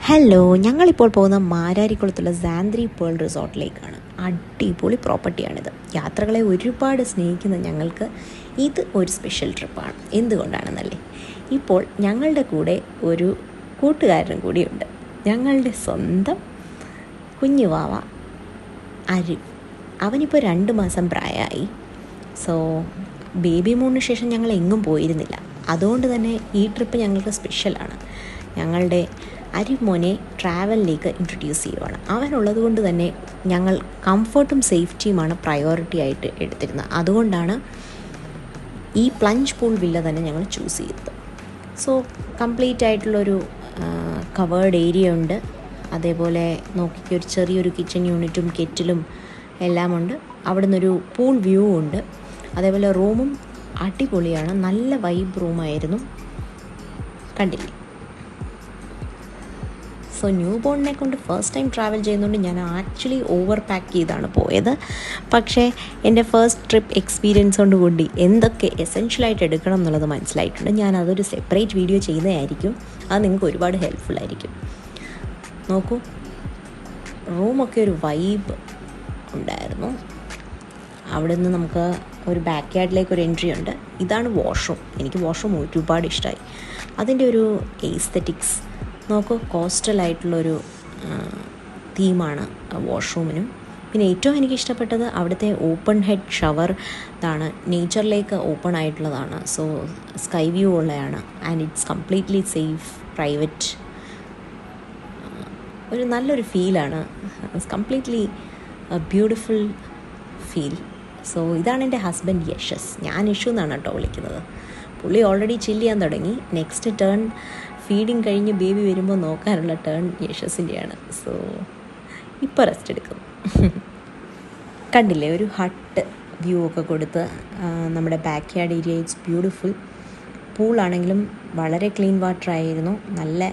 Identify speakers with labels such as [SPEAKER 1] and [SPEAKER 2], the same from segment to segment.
[SPEAKER 1] Hello, ഞങ്ങളിപ്പോൾ പോകുന്ന മാരാരിക്കുളത്തുള്ള Sandri pearl റിസോർട്ടിലേക്കാണ്. അടിപൊളി പ്രോപ്പർട്ടിയാണിത്. യാത്രകളെ ഒരുപാട് സ്നേഹിക്കുന്ന ഞങ്ങൾക്ക് ഇത് ഒരു സ്പെഷ്യൽ ട്രിപ്പാണ്. എന്തുകൊണ്ടാണെന്നല്ലേ, ഇപ്പോൾ ഞങ്ങളുടെ കൂടെ ഒരു കൂട്ടുകാരനും കൂടിയുണ്ട്. ഞങ്ങളുടെ സ്വന്തം കുഞ്ഞുവാവ അരു. അവനിപ്പോൾ 2 മാസം പ്രായമായി. സോ ബേബി മൂണിന് ശേഷം ഞങ്ങൾ എങ്ങും പോയിരുന്നില്ല. അതുകൊണ്ട് തന്നെ ഈ ട്രിപ്പ് ഞങ്ങൾക്ക് സ്പെഷ്യലാണ്. ഞങ്ങളുടെ അരിമോനെ ട്രാവലിലേക്ക് ഇൻട്രൊഡ്യൂസ് ചെയ്യുവാണ്. അവനുള്ളത് കൊണ്ട് തന്നെ ഞങ്ങൾ കംഫർട്ടും സേഫ്റ്റിയുമാണ് പ്രയോറിറ്റി ആയിട്ട് എടുത്തിരുന്നത്. അതുകൊണ്ടാണ് ഈ പ്ലഞ്ച് പൂൾ വില്ല തന്നെ ഞങ്ങൾ ചൂസ് ചെയ്തത്. സോ കംപ്ലീറ്റ് ആയിട്ടുള്ളൊരു കവേർഡ് ഏരിയ ഉണ്ട്. അതേപോലെ നോക്കിക്ക് ഒരു ചെറിയൊരു കിച്ചൺ യൂണിറ്റും കെറ്റിലും എല്ലാം ഉണ്ട്. അവിടെ നിന്നൊരു പൂൾ വ്യൂ ഉണ്ട്. അതേപോലെ റൂമും അടിപൊളിയാണ്. നല്ല വൈബ് റൂമായിരുന്നു. കണ്ടില്ലേ? സോ ന്യൂ ബോണിനെ കൊണ്ട് ഫസ്റ്റ് ടൈം ട്രാവൽ ചെയ്യുന്നതുകൊണ്ട് ഞാൻ ആക്ച്വലി ഓവർ പാക്ക് ചെയ്താണ് പോയത്. പക്ഷേ എൻ്റെ ഫസ്റ്റ് ട്രിപ്പ് എക്സ്പീരിയൻസ് കൊണ്ട് കൂടി എന്തൊക്കെ എസെൻഷ്യലായിട്ട് എടുക്കണം എന്നുള്ളത് മനസ്സിലായിട്ടുണ്ട്. ഞാൻ അതൊരു സെപ്പറേറ്റ് വീഡിയോ ചെയ്യുന്നതായിരിക്കും. അത് നിങ്ങൾക്ക് ഒരുപാട് ഹെൽപ്ഫുൾ ആയിരിക്കും. നോക്കൂ, റൂമൊക്കെ ഒരു വൈബ് ഉണ്ടായിരുന്നു. അവിടെ നിന്ന് നമുക്ക് ഒരു ബാക്ക് യാർഡിലേക്ക് ഒരു എൻട്രി ഉണ്ട്. ഇതാണ് വാഷ്റൂം. എനിക്ക് വാഷ്റൂം ഒരുപാട് ഇഷ്ടമായി. അതിൻ്റെ ഒരു എസ്തെറ്റിക്സ് നോക്കൂ, കോസ്റ്റലായിട്ടുള്ളൊരു തീമാണ് വാഷ്റൂമിനും. പിന്നെ ഏറ്റവും എനിക്ക് ഇഷ്ടപ്പെട്ടത് അവിടുത്തെ ഓപ്പൺ ഹെഡ് ഷവർ ഇതാണ്. നേച്ചറിലേക്ക് ഓപ്പൺ ആയിട്ടുള്ളതാണ്. സോ സ്കൈ വ്യൂ ഉള്ളതാണ്. And it's completely safe, private. ഒരു നല്ലൊരു ഫീലാണ്. It's completely beautiful feel. So ഇതാണ് എൻ്റെ ഹസ്ബൻഡ് യശസ്. ഞാൻ ഇഷു എന്നാണ് കേട്ടോ വിളിക്കുന്നത്. പുള്ളി ഓൾറെഡി ചില്ല് ചെയ്യാൻ തുടങ്ങി. നെക്സ്റ്റ് ടേൺ ഫീഡിങ് കഴിഞ്ഞ് ബേബി വരുമ്പോൾ നോക്കാനുള്ള ടേൺ യശസിൻ്റെയാണ്. സോ ഇപ്പോൾ റെസ്റ്റ് എടുക്കും. കണ്ടില്ലേ, ഒരു ഹട്ട് വ്യൂ ഒക്കെ കൊടുത്ത് നമ്മുടെ backyard area it's beautiful. പൂളാണെങ്കിലും വളരെ ക്ലീൻ വാട്ടർ ആയിരുന്നു. നല്ല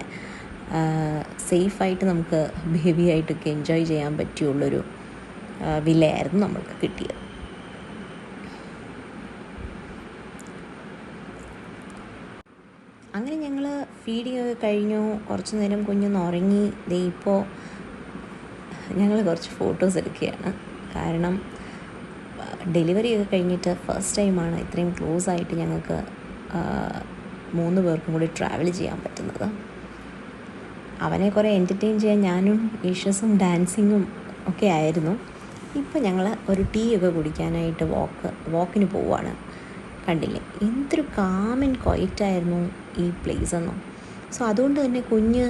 [SPEAKER 1] സേഫായിട്ട് നമുക്ക് ബേബിയായിട്ടൊക്കെ എൻജോയ് ചെയ്യാൻ പറ്റിയുള്ളൊരു വില്ലയായിരുന്നു നമ്മൾക്ക് കിട്ടിയത്. അങ്ങനെ ഞങ്ങൾ ഫീഡിങ് ഒക്കെ കഴിഞ്ഞു. കുറച്ച് നേരം കുഞ്ഞൊന്ന് ഉറങ്ങി. ദേ ഇപ്പോൾ ഞങ്ങൾ കുറച്ച് ഫോട്ടോസ് എടുക്കുകയാണ്. കാരണം ഡെലിവറി ഒക്കെ കഴിഞ്ഞിട്ട് ഫസ്റ്റ് ടൈമാണ് ഇത്രയും ക്ലോസ് ആയിട്ട് ഞങ്ങൾക്ക് 3 പേർക്കും കൂടി ട്രാവൽ ചെയ്യാൻ പറ്റുന്നത്. അവനെ കുറേ എൻ്റർടൈൻ ചെയ്യാൻ ഞാനും ഈഷസും ഡാൻസിങ്ങും ഒക്കെ ആയിരുന്നു. ഇപ്പോൾ ഞങ്ങൾ ഒരു ടീ ഒക്കെ കുടിക്കാനായിട്ട് വാക്കിന് പോവുകയാണ്. കണ്ടില്ലേ, എന്തൊരു കാം ആൻഡ് ക്വയറ്റായിരുന്നു ഈ പ്ലേസ് എന്നും. സോ അതുകൊണ്ട് തന്നെ കുഞ്ഞ്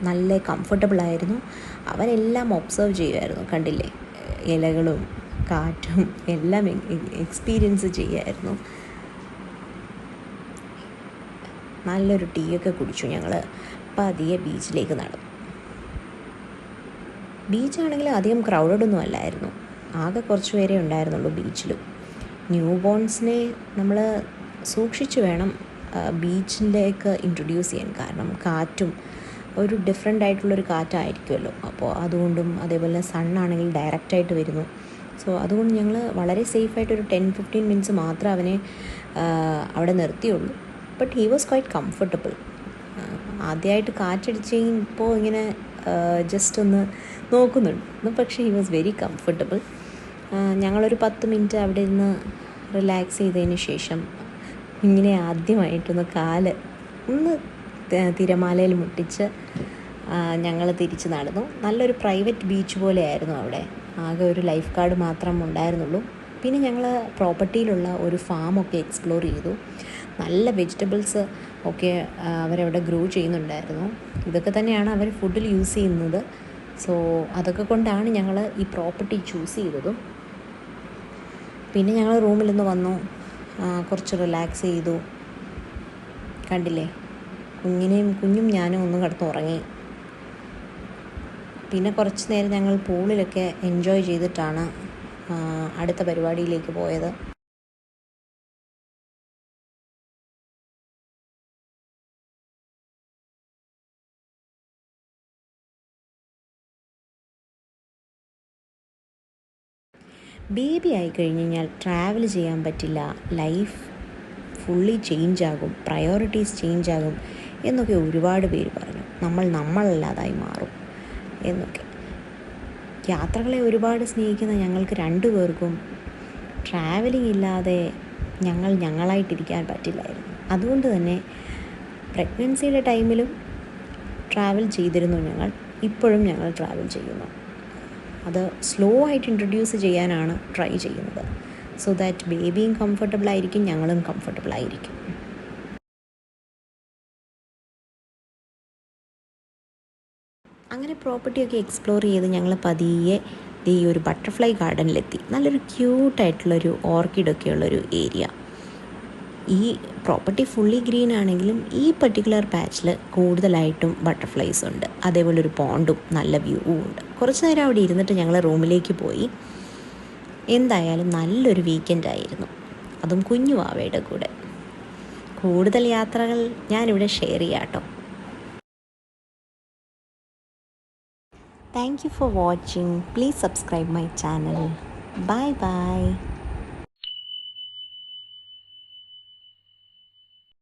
[SPEAKER 1] നല്ല കംഫർട്ടബിളായിരുന്നു. അവരെല്ലാം ഒബ്സർവ് ചെയ്യുമായിരുന്നു. കണ്ടില്ലേ, ഇലകളും കാറ്റും എല്ലാം എക്സ്പീരിയൻസ് ചെയ്യുമായിരുന്നു. നല്ലൊരു ടീ ഒക്കെ കുടിച്ചു. ഞങ്ങൾ പതിയെ ബീച്ചിലേക്ക് നടന്നു. ബീച്ചാണെങ്കിൽ അധികം ക്രൗഡഡൊന്നും അല്ലായിരുന്നു. ആകെ കുറച്ച് പേരേ ഉണ്ടായിരുന്നുള്ളൂ ബീച്ചിലും. ന്യൂ ബോൺസിനെ നമ്മൾ സൂക്ഷിച്ച് വേണം ബീച്ചിലേക്ക് ഇൻട്രൊഡ്യൂസ് ചെയ്യാൻ. കാരണം കാറ്റും ഒരു ഡിഫറെൻ്റ് ആയിട്ടുള്ളൊരു കാറ്റായിരിക്കുമല്ലോ. അപ്പോൾ അതുകൊണ്ടും അതേപോലെ സണ്ണാണെങ്കിൽ ഡയറക്റ്റായിട്ട് വരുന്നു. സോ അതുകൊണ്ട് ഞങ്ങൾ വളരെ സേഫായിട്ടൊരു 10-15 മിനിറ്റ്സ് മാത്രമേ അവനെ അവിടെ നിർത്തിയുള്ളൂ. But he was quite comfortable. ആദ്യമായിട്ട് കാറ്റടിച്ചപ്പോൾ ഇങ്ങനെ ജസ്റ്റ് ഒന്ന് നോക്കുന്നുണ്ട്. പക്ഷേ ഹി വാസ് വെരി കംഫർട്ടബിൾ. ഞങ്ങളൊരു 10 മിനിറ്റ് അവിടെ ഇരുന്ന് റിലാക്സ് ചെയ്തതിന് ശേഷം ഇങ്ങനെ ആദ്യമായിട്ടൊന്ന് കാല് ഒന്ന് തിരമാലയിൽ മുട്ടിച്ച് ഞങ്ങൾ തിരിച്ച് നടന്നു. നല്ലൊരു പ്രൈവറ്റ് ബീച്ച് പോലെയായിരുന്നു അവിടെ. ആകെ ഒരു ലൈഫ് ഗാർഡ് മാത്രം ഉണ്ടായിരുന്നുള്ളൂ. പിന്നെ ഞങ്ങൾ പ്രോപ്പർട്ടിയിലുള്ള ഒരു ഫാമൊക്കെ എക്സ്പ്ലോർ ചെയ്തു. നല്ല വെജിറ്റബിൾസ് ഒക്കെ അവരവിടെ ഗ്രോ ചെയ്യുന്നുണ്ടായിരുന്നു. ഇതൊക്കെ തന്നെയാണ് അവർ ഫുഡിൽ യൂസ് ചെയ്യുന്നത്. സോ അതൊക്കെ കൊണ്ടാണ് ഞങ്ങൾ ഈ പ്രോപ്പർട്ടി ചൂസ് ചെയ്തതും. പിന്നെ ഞങ്ങൾ റൂമിൽ നിന്ന് വന്നു, കുറച്ച് റിലാക്സ് ചെയ്തു. കണ്ടില്ലേ, കുഞ്ഞും ഞാനും ഒന്ന് കിടന്ന് ഉറങ്ങി. പിന്നെ കുറച്ച് നേരം ഞങ്ങൾ പൂളിലൊക്കെ എൻജോയ് ചെയ്തിട്ടാണ് അടുത്ത പരിപാടിയിലേക്ക് പോയത്. ബേബി ആയി കഴിഞ്ഞ് കഴിഞ്ഞാൽ ട്രാവൽ ചെയ്യാൻ പറ്റില്ല, ലൈഫ് ഫുള്ളി ചേഞ്ച് ആകും, പ്രയോറിറ്റീസ് ചേഞ്ച് ആകും എന്നൊക്കെ ഒരുപാട് പേര് പറഞ്ഞു. നമ്മളല്ലാതായി മാറും എന്നൊക്കെ. യാത്രകളെ ഒരുപാട് സ്നേഹിക്കുന്ന ഞങ്ങൾക്ക് രണ്ടുപേർക്കും ട്രാവലിംഗ് ഇല്ലാതെ ഞങ്ങളായിട്ടിരിക്കാൻ പറ്റില്ലായിരുന്നു. അതുകൊണ്ട് തന്നെ പ്രഗ്നൻസിയുടെ ടൈമിലും ട്രാവൽ ചെയ്തിരുന്നു ഞങ്ങൾ. ഇപ്പോഴും ഞങ്ങൾ ട്രാവൽ ചെയ്യുന്നു. അത് സ്ലോ ആയിട്ട് ഇൻട്രൊഡ്യൂസ് ചെയ്യാനാണ് ട്രൈ ചെയ്യുന്നത്. സോ ദാറ്റ് ബേബിയും കംഫർട്ടബിൾ ആയിരിക്കും, ഞങ്ങളും കംഫർട്ടബിൾ ആയിരിക്കും. അങ്ങനെ പ്രോപ്പർട്ടിയൊക്കെ എക്സ്പ്ലോർ ചെയ്ത് ഞങ്ങൾ പതിയെ ഈ ഒരു ബട്ടർഫ്ലൈ ഗാർഡനിലെത്തി. നല്ലൊരു ക്യൂട്ടായിട്ടുള്ളൊരു ഓർക്കിഡൊക്കെ ഉള്ളൊരു ഏരിയ. ഈ പ്രോപ്പർട്ടി ഫുള്ളി ഗ്രീൻ ആണെങ്കിലും ഈ പർട്ടിക്കുലർ പാച്ചിൽ കൂടുതലായിട്ടും ബട്ടർഫ്ലൈസ് ഉണ്ട്. അതേപോലെ ഒരു പോണ്ടും നല്ല വ്യൂവും ഉണ്ട്. കുറച്ച് നേരം അവിടെ ഇരുന്നിട്ട് ഞങ്ങൾ റൂമിലേക്ക് പോയി. എന്തായാലും നല്ലൊരു വീക്കെൻഡ് ആയിരുന്നു, അതും കുഞ്ഞു വാവയുടെ കൂടെ. കൂടുതൽ യാത്രകൾ ഞാനിവിടെ ഷെയർ ചെയ്യാം കേട്ടോ. Thank you for watching. Please subscribe my channel. Bye bye.